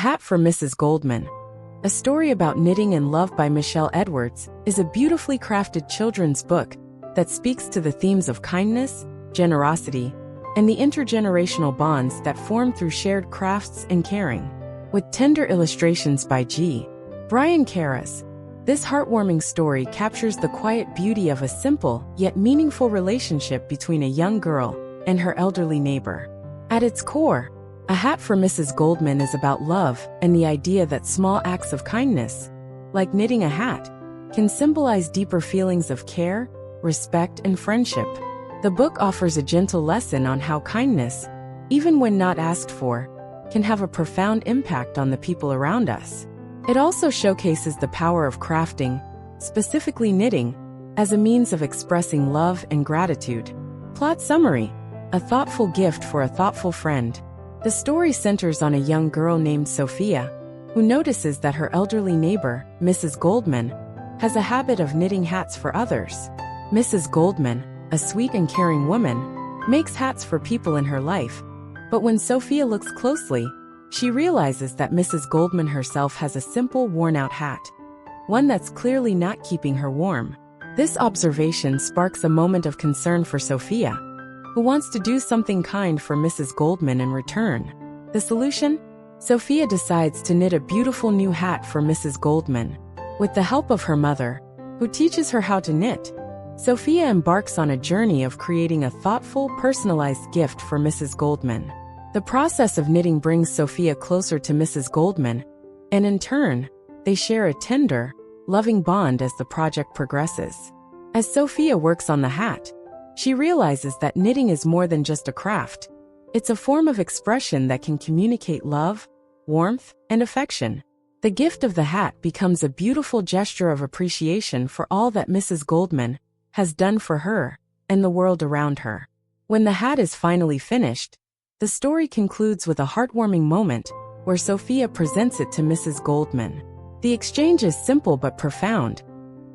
Hat for Mrs. Goldman. A Story About Knitting and Love by Michelle Edwards is a beautifully crafted children's book that speaks to the themes of kindness, generosity, and the intergenerational bonds that form through shared crafts and caring. With tender illustrations by G. Brian Carras, this heartwarming story captures the quiet beauty of a simple yet meaningful relationship between a young girl and her elderly neighbor. At its core, A Hat for Mrs. Goldman is about love and the idea that small acts of kindness, like knitting a hat, can symbolize deeper feelings of care, respect, and friendship. The book offers a gentle lesson on how kindness, even when not asked for, can have a profound impact on the people around us. It also showcases the power of crafting, specifically knitting, as a means of expressing love and gratitude. Plot summary: a thoughtful gift for a thoughtful friend. The story centers on a young girl named Sophia, who notices that her elderly neighbor, Mrs. Goldman, has a habit of knitting hats for others. Mrs. Goldman, a sweet and caring woman, makes hats for people in her life, but when Sophia looks closely, she realizes that Mrs. Goldman herself has a simple, worn-out hat, one that's clearly not keeping her warm. This observation sparks a moment of concern for Sophia, who wants to do something kind for Mrs. Goldman in return. The solution? Sophia decides to knit a beautiful new hat for Mrs. Goldman. With the help of her mother, who teaches her how to knit, Sophia embarks on a journey of creating a thoughtful, personalized gift for Mrs. Goldman. The process of knitting brings Sophia closer to Mrs. Goldman, and in turn, they share a tender, loving bond as the project progresses. As Sophia works on the hat, she realizes that knitting is more than just a craft. It's a form of expression that can communicate love, warmth, and affection. The gift of the hat becomes a beautiful gesture of appreciation for all that Mrs. Goldman has done for her and the world around her. When the hat is finally finished, the story concludes with a heartwarming moment where Sophia presents it to Mrs. Goldman. The exchange is simple but profound,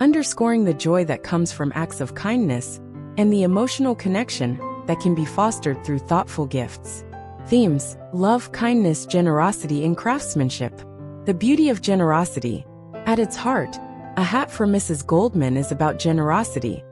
underscoring the joy that comes from acts of kindness and the emotional connection that can be fostered through thoughtful gifts. Themes: love, kindness, generosity, and craftsmanship. The beauty of generosity. At its heart, A Hat for Mrs. Goldman is about generosity,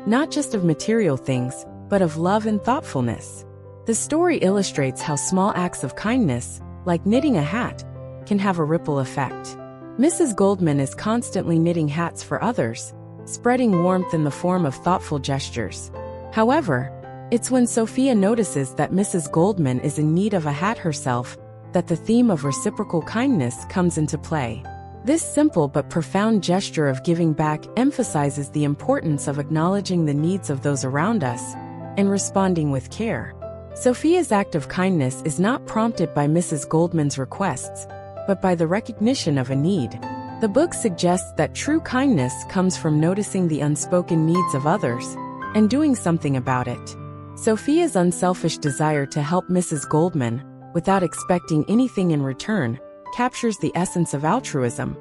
not just of material things, but of love and thoughtfulness. The story illustrates how small acts of kindness, like knitting a hat, can have a ripple effect. Mrs. Goldman is constantly knitting hats for others, spreading warmth in the form of thoughtful gestures. However, it's when Sophia notices that Mrs. Goldman is in need of a hat herself that the theme of reciprocal kindness comes into play. This simple but profound gesture of giving back emphasizes the importance of acknowledging the needs of those around us and responding with care. Sophia's act of kindness is not prompted by Mrs. Goldman's requests, but by the recognition of a need. The book suggests that true kindness comes from noticing the unspoken needs of others and doing something about it. Sophia's unselfish desire to help Mrs. Goldman, without expecting anything in return, captures the essence of altruism,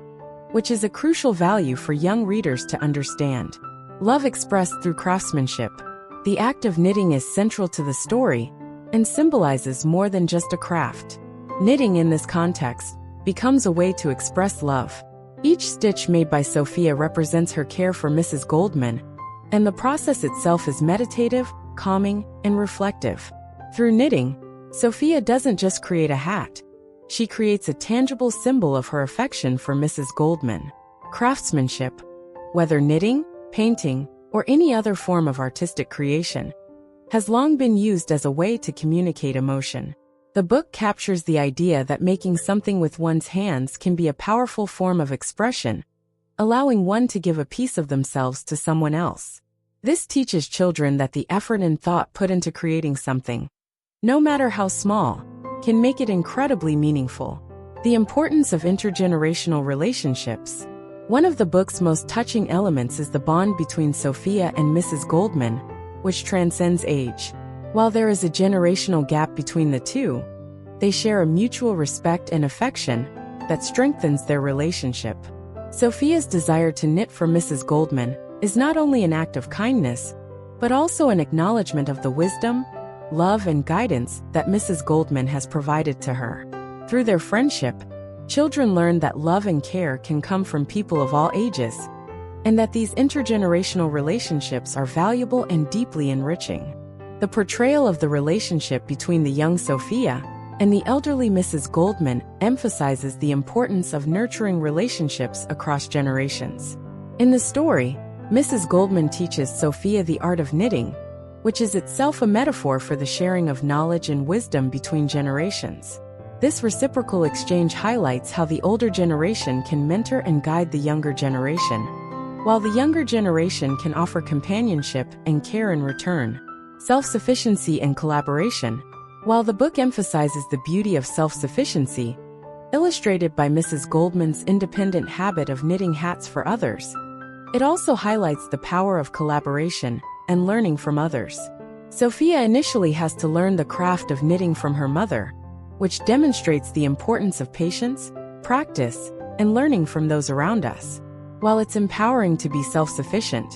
which is a crucial value for young readers to understand. Love expressed through craftsmanship. The act of knitting is central to the story and symbolizes more than just a craft. Knitting in this context becomes a way to express love. Each stitch made by Sophia represents her care for Mrs. Goldman, and the process itself is meditative, calming, and reflective. Through knitting, Sophia doesn't just create a hat. She creates a tangible symbol of her affection for Mrs. Goldman. Craftsmanship, whether knitting, painting, or any other form of artistic creation, has long been used as a way to communicate emotion. The book captures the idea that making something with one's hands can be a powerful form of expression, allowing one to give a piece of themselves to someone else. This teaches children that the effort and thought put into creating something, no matter how small, can make it incredibly meaningful. The importance of intergenerational relationships. One of the book's most touching elements is the bond between Sophia and Mrs. Goldman, which transcends age. While there is a generational gap between the two, they share a mutual respect and affection that strengthens their relationship. Sophia's desire to knit for Mrs. Goldman is not only an act of kindness, but also an acknowledgement of the wisdom, love, and guidance that Mrs. Goldman has provided to her. Through their friendship, Children learn that love and care can come from people of all ages, and that these intergenerational relationships are valuable and deeply enriching. The portrayal of the relationship between the young Sophia and the elderly Mrs. Goldman emphasizes the importance of nurturing relationships across generations. In the story, Mrs. Goldman teaches Sophia the art of knitting, which is itself a metaphor for the sharing of knowledge and wisdom between generations. This reciprocal exchange highlights how the older generation can mentor and guide the younger generation, while the younger generation can offer companionship and care in return, self-sufficiency and collaboration. While the book emphasizes the beauty of self-sufficiency, illustrated by Mrs. Goldman's independent habit of knitting hats for others, it also highlights the power of collaboration and learning from others. Sophia initially has to learn the craft of knitting from her mother, which demonstrates the importance of patience, practice, and learning from those around us. While it's empowering to be self-sufficient,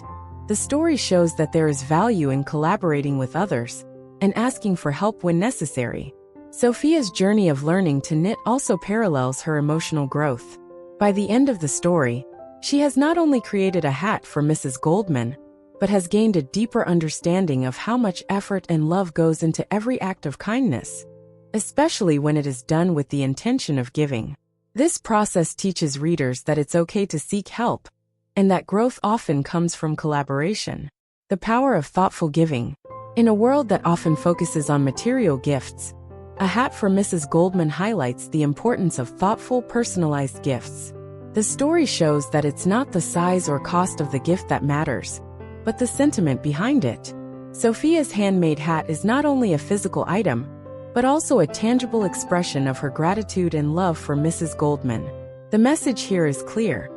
the story shows that there is value in collaborating with others and asking for help when necessary. Sophia's journey of learning to knit also parallels her emotional growth. By the end of the story, she has not only created a hat for Mrs. Goldman, but has gained a deeper understanding of how much effort and love goes into every act of kindness, especially when it is done with the intention of giving. This process teaches readers that it's okay to seek help, and that growth often comes from collaboration. The power of thoughtful giving. In a world that often focuses on material gifts, a hat for Mrs. Goldman highlights the importance of thoughtful, personalized gifts. The story shows that it's not the size or cost of the gift that matters, but the sentiment behind it. Sophia's handmade hat is not only a physical item, but also a tangible expression of her gratitude and love for Mrs. Goldman. The message here is clear.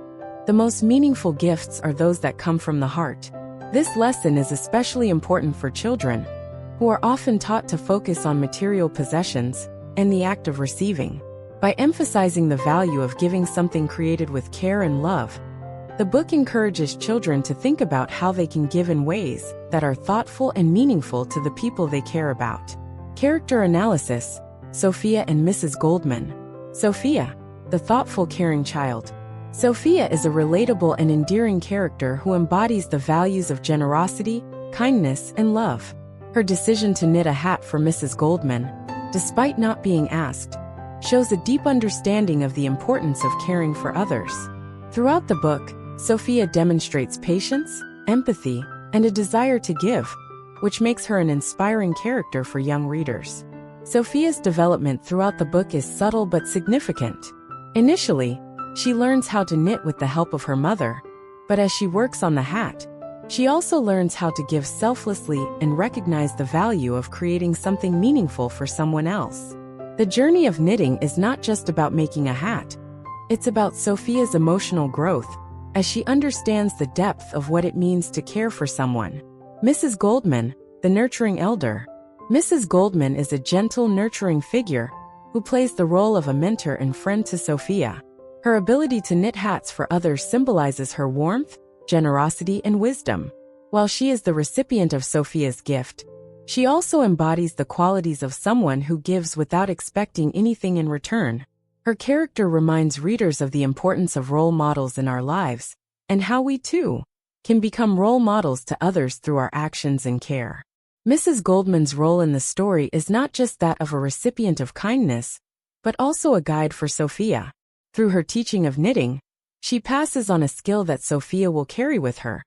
The most meaningful gifts are those that come from the heart. This lesson is especially important for children, who are often taught to focus on material possessions and the act of receiving. By emphasizing the value of giving something created with care and love, the book encourages children to think about how they can give in ways that are thoughtful and meaningful to the people they care about. Character analysis. Sophia and Mrs. Goldman. Sophia, the thoughtful, caring child. Sophia is a relatable and endearing character who embodies the values of generosity, kindness, and love. Her decision to knit a hat for Mrs. Goldman, despite not being asked, shows a deep understanding of the importance of caring for others. Throughout the book, Sophia demonstrates patience, empathy, and a desire to give, which makes her an inspiring character for young readers. Sophia's development throughout the book is subtle but significant. Initially, she learns how to knit with the help of her mother, but as she works on the hat, she also learns how to give selflessly and recognize the value of creating something meaningful for someone else. The journey of knitting is not just about making a hat. It's about Sophia's emotional growth, as she understands the depth of what it means to care for someone. Mrs. Goldman, the nurturing elder. Mrs. Goldman is a gentle, nurturing figure who plays the role of a mentor and friend to Sophia. Her ability to knit hats for others symbolizes her warmth, generosity, and wisdom. While she is the recipient of Sophia's gift, she also embodies the qualities of someone who gives without expecting anything in return. Her character reminds readers of the importance of role models in our lives, and how we, too, can become role models to others through our actions and care. Mrs. Goldman's role in the story is not just that of a recipient of kindness, but also a guide for Sophia. Through her teaching of knitting, she passes on a skill that Sophia will carry with her.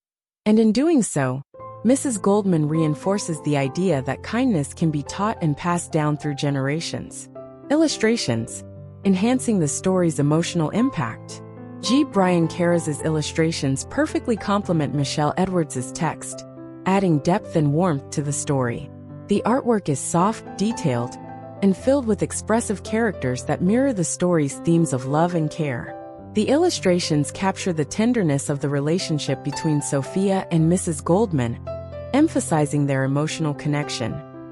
And in doing so, Mrs. Goldman reinforces the idea that kindness can be taught and passed down through generations. Illustrations. Enhancing the story's emotional impact. G. Brian Carraz's illustrations perfectly complement Michelle Edwards' text, adding depth and warmth to the story. The artwork is soft, detailed, and filled with expressive characters that mirror the story's themes of love and care. The illustrations capture the tenderness of the relationship between Sophia and Mrs. Goldman, emphasizing their emotional connection.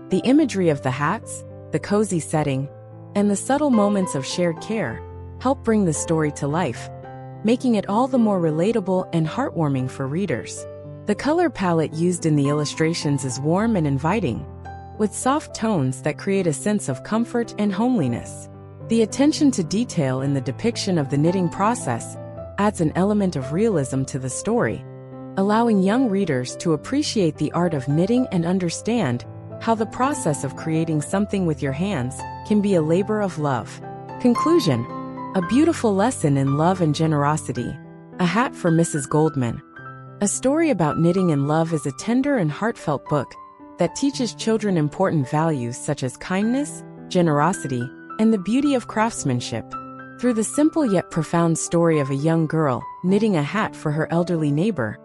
The imagery of the hats, the cozy setting, and the subtle moments of shared care help bring the story to life, making it all the more relatable and heartwarming for readers. The color palette used in the illustrations is warm and inviting, with soft tones that create a sense of comfort and homeliness. The attention to detail in the depiction of the knitting process adds an element of realism to the story, allowing young readers to appreciate the art of knitting and understand how the process of creating something with your hands can be a labor of love. Conclusion: a beautiful lesson in love and generosity. A Hat for Mrs. Goldman. A Story About Knitting and Love is a tender and heartfelt book that teaches children important values such as kindness, generosity, and the beauty of craftsmanship. Through the simple yet profound story of a young girl knitting a hat for her elderly neighbor,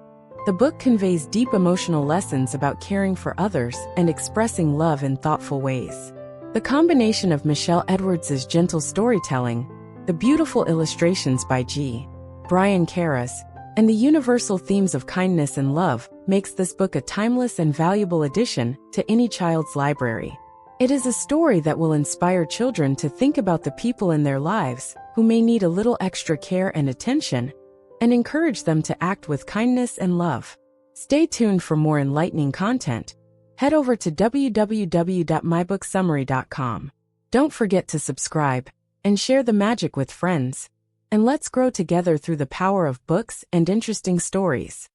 the book conveys deep emotional lessons about caring for others and expressing love in thoughtful ways. The combination of Michelle Edwards' gentle storytelling, the beautiful illustrations by G. Brian Karras, and the universal themes of kindness and love makes this book a timeless and valuable addition to any child's library. It is a story that will inspire children to think about the people in their lives who may need a little extra care and attention, and encourage them to act with kindness and love. Stay tuned for more enlightening content. Head over to www.mybookssummary.com. Don't forget to subscribe and share the magic with friends. And let's grow together through the power of books and interesting stories.